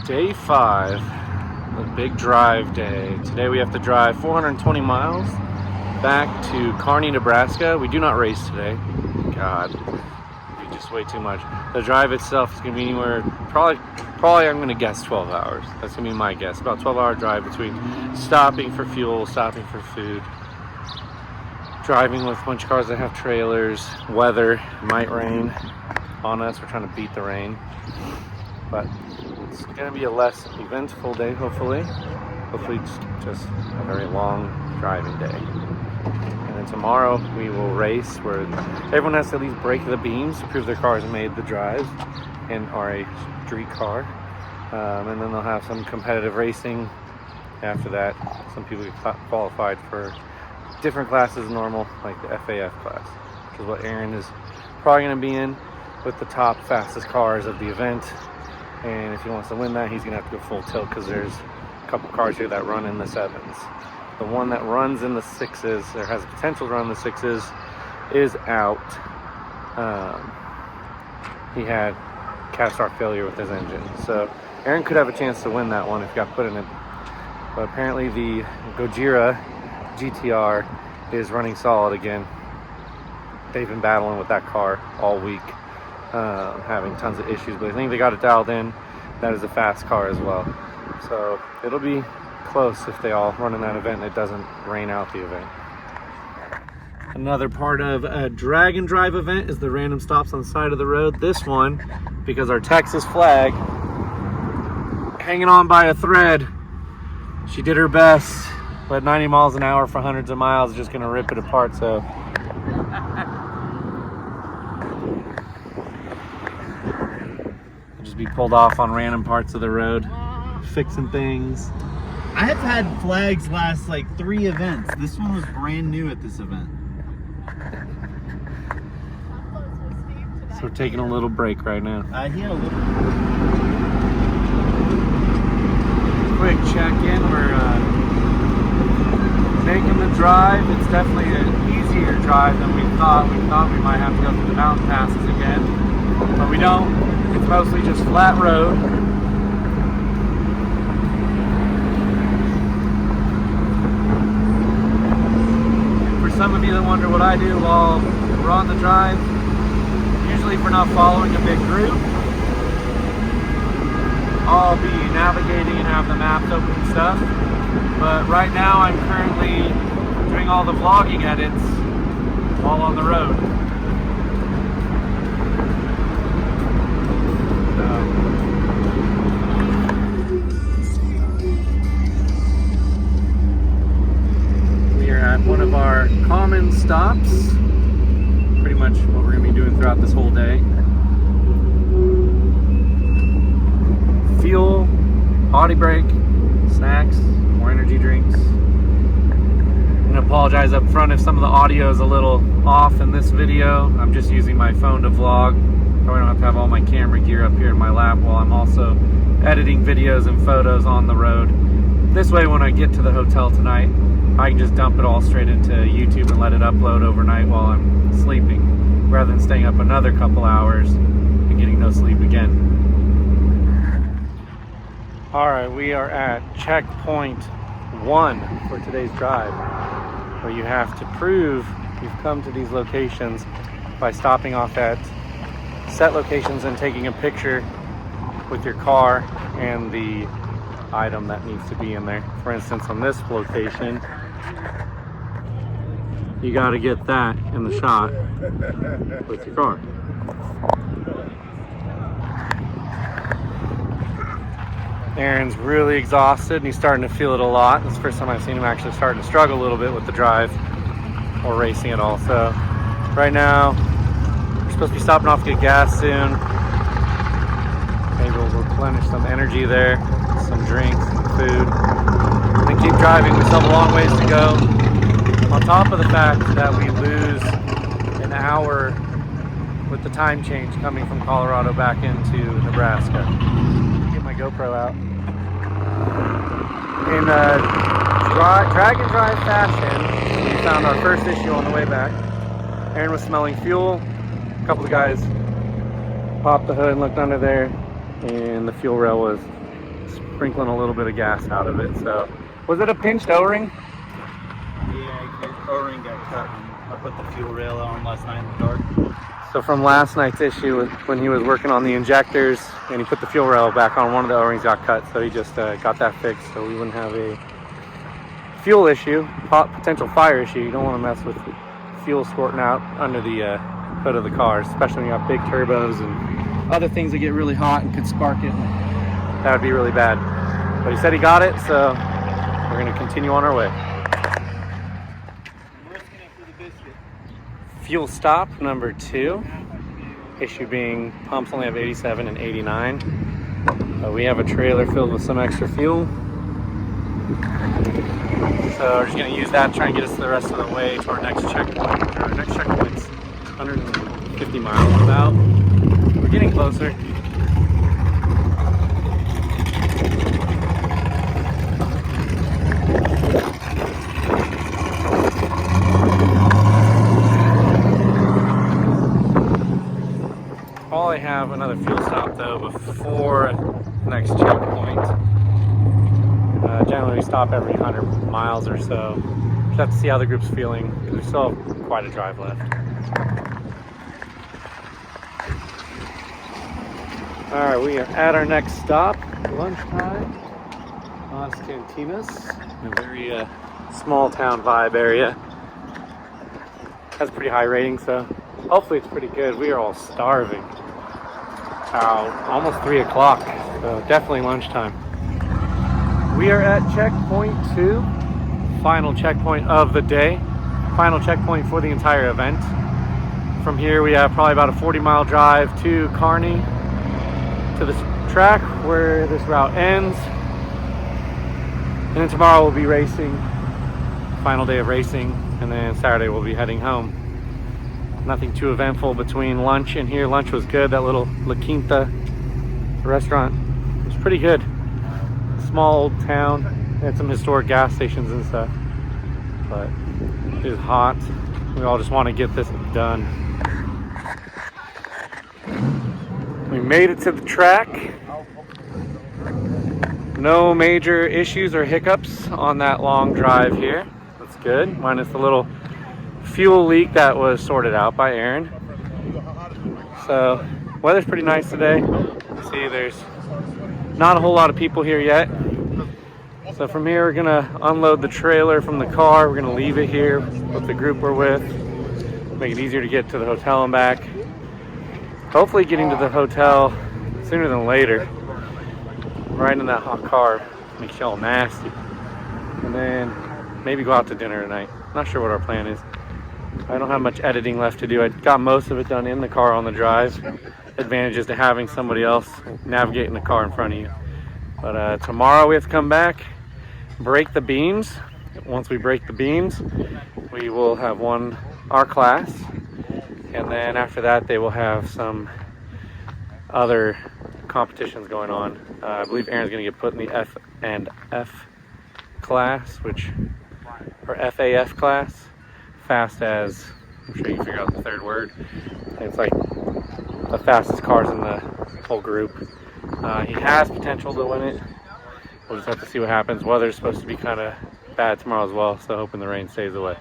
Day 5, the big drive day. Today we have to drive 420 miles back to Kearney, Nebraska. We do not race today. God, it'd be just way too much. The drive itself is going to be anywhere, probably I'm going to guess 12 hours. That's going to be my guess. About 12-hour drive between stopping for fuel, stopping for food, driving with a bunch of cars that have trailers, weather. It might rain on us. We're trying to beat the rain. But it's going to be a less eventful day, hopefully. Hopefully just a very long driving day. And then tomorrow we will race where everyone has to at least break the beams to prove their cars made the drive and are a street car. And then they'll have some competitive racing after that. Some people get qualified for different classes than normal, like the FAF class, which is what Aaron is probably going to be in, with the top fastest cars of the event. And if he wants to win that, he's going to have to go full tilt because there's a couple cars here that run in the 7s. The one that runs in the 6s, or has potential to run in the 6s, is out. He had cast arc failure with his engine. So Aaron could have a chance to win that one if he got put in it. But apparently the Gojira GTR is running solid again. They've been battling with that car all week. Having tons of issues, but I think they got it dialed in. That is a fast car as well, so it'll be close if they all run in that event and it doesn't rain out the event. Another part of a drag and drive event is the random stops on the side of the road. This one, because our Texas flag hanging on by a thread, she did her best, but 90 miles an hour for hundreds of miles is just going to rip it apart. So be pulled off on random parts of the road, fixing things. I have had flags last like 3 events. This one was brand new at this event. So we're taking a little break right now. He had a little quick check-in. We're making the drive. It's definitely an easier drive than we thought. We thought we might have to go through the mountain passes again, but we don't. It's mostly just flat road. For some of you that wonder what I do while we're on the drive, usually if we're not following a big group, I'll be navigating and have the maps open and stuff. But right now I'm currently doing all the vlogging edits while on the road. One of our common stops, pretty much what we're going to be doing throughout this whole day. Fuel, body brake, snacks, more energy drinks. I'm going to apologize up front if some of the audio is a little off in this video. I'm just using my phone to vlog. Probably don't have to have all my camera gear up here in my lap while I'm also editing videos and photos on the road. This way, when I get to the hotel tonight, I can just dump it all straight into YouTube and let it upload overnight while I'm sleeping, rather than staying up another couple hours and getting no sleep again. All right, we are at checkpoint 1 for today's drive, where you have to prove you've come to these locations by stopping off at set locations and taking a picture with your car and the item that needs to be in there. For instance, on this location, you got to get that in the shot with your car. Aaron's really exhausted and he's starting to feel it a lot. It's the first time I've seen him actually starting to struggle a little bit with the drive or racing at all. So right now we're supposed to be stopping off to get gas soon. Maybe we'll replenish some energy there, some drinks, some food, and then keep driving. We still have a long ways to go. On top of the fact that we lose an hour with the time change coming from Colorado back into Nebraska. Get my GoPro out. In drag and drive fashion, we found our first issue on the way back. Aaron was smelling fuel. A couple of guys popped the hood and looked under there, and the fuel rail was sprinkling a little bit of gas out of it. So, was it a pinched O-ring? Yeah, his O-ring got cut when I put the fuel rail on last night in the dark. So from last night's issue, when he was working on the injectors and he put the fuel rail back on, one of the O-rings got cut. So he just got that fixed so we wouldn't have a fuel issue, potential fire issue. You don't want to mess with fuel squirting out under the hood of the car, especially when you have big turbos and other things that get really hot and could spark it. That would be really bad. But he said he got it, so we're going to continue on our way. Fuel stop number 2. Issue being pumps only have 87 and 89. We have a trailer filled with some extra fuel. So we're just going to use that to try and get us to the rest of the way to our next checkpoint. Our next checkpoint's 150 miles about. We're getting closer. Probably have another fuel stop though before the next checkpoint. Generally we stop every 100 miles or so. Just have to see how the group's feeling because we still have quite a drive left. Alright, we are at our next stop, lunchtime, Las Cantinas, a very small town vibe area. Has a pretty high rating, so hopefully it's pretty good. We are all starving. Almost 3 o'clock, so definitely lunchtime. We are at checkpoint 2, final checkpoint of the day, final checkpoint for the entire event. From here we have probably about a 40-mile drive to Kearney, to the track where this route ends. And then tomorrow we'll be racing, final day of racing, and then Saturday we'll be heading home. Nothing too eventful between lunch and here. Lunch was good. That little La Quinta restaurant was pretty good. Small old town. Had some historic gas stations and stuff. But it is hot. We all just want to get this done. We made it to the track. No major issues or hiccups on that long drive here. That's good. Minus the little fuel leak that was sorted out by Aaron. So weather's pretty nice today. See, there's not a whole lot of people here yet. So from here we're gonna unload the trailer from the car. We're gonna leave it here with the group we're with. Make it easier to get to the hotel and back. Hopefully getting to the hotel sooner than later. Riding in that hot car makes you all nasty. And then maybe go out to dinner tonight. Not sure what our plan is. I don't have much editing left to do. I got most of it done in the car on the drive. Advantages to having somebody else navigating the car in front of you. But tomorrow we have to come back, break the beams. Once we break the beams, we will have our class. And then after that, they will have some other competitions going on. I believe Aaron's going to get put in the F and F class, or FAF class. Fast as, I'm sure you can figure out the third word. It's like the fastest cars in the whole group. He has potential to win it. We'll just have to see what happens. Weather's supposed to be kind of bad tomorrow as well, so hoping the rain stays away.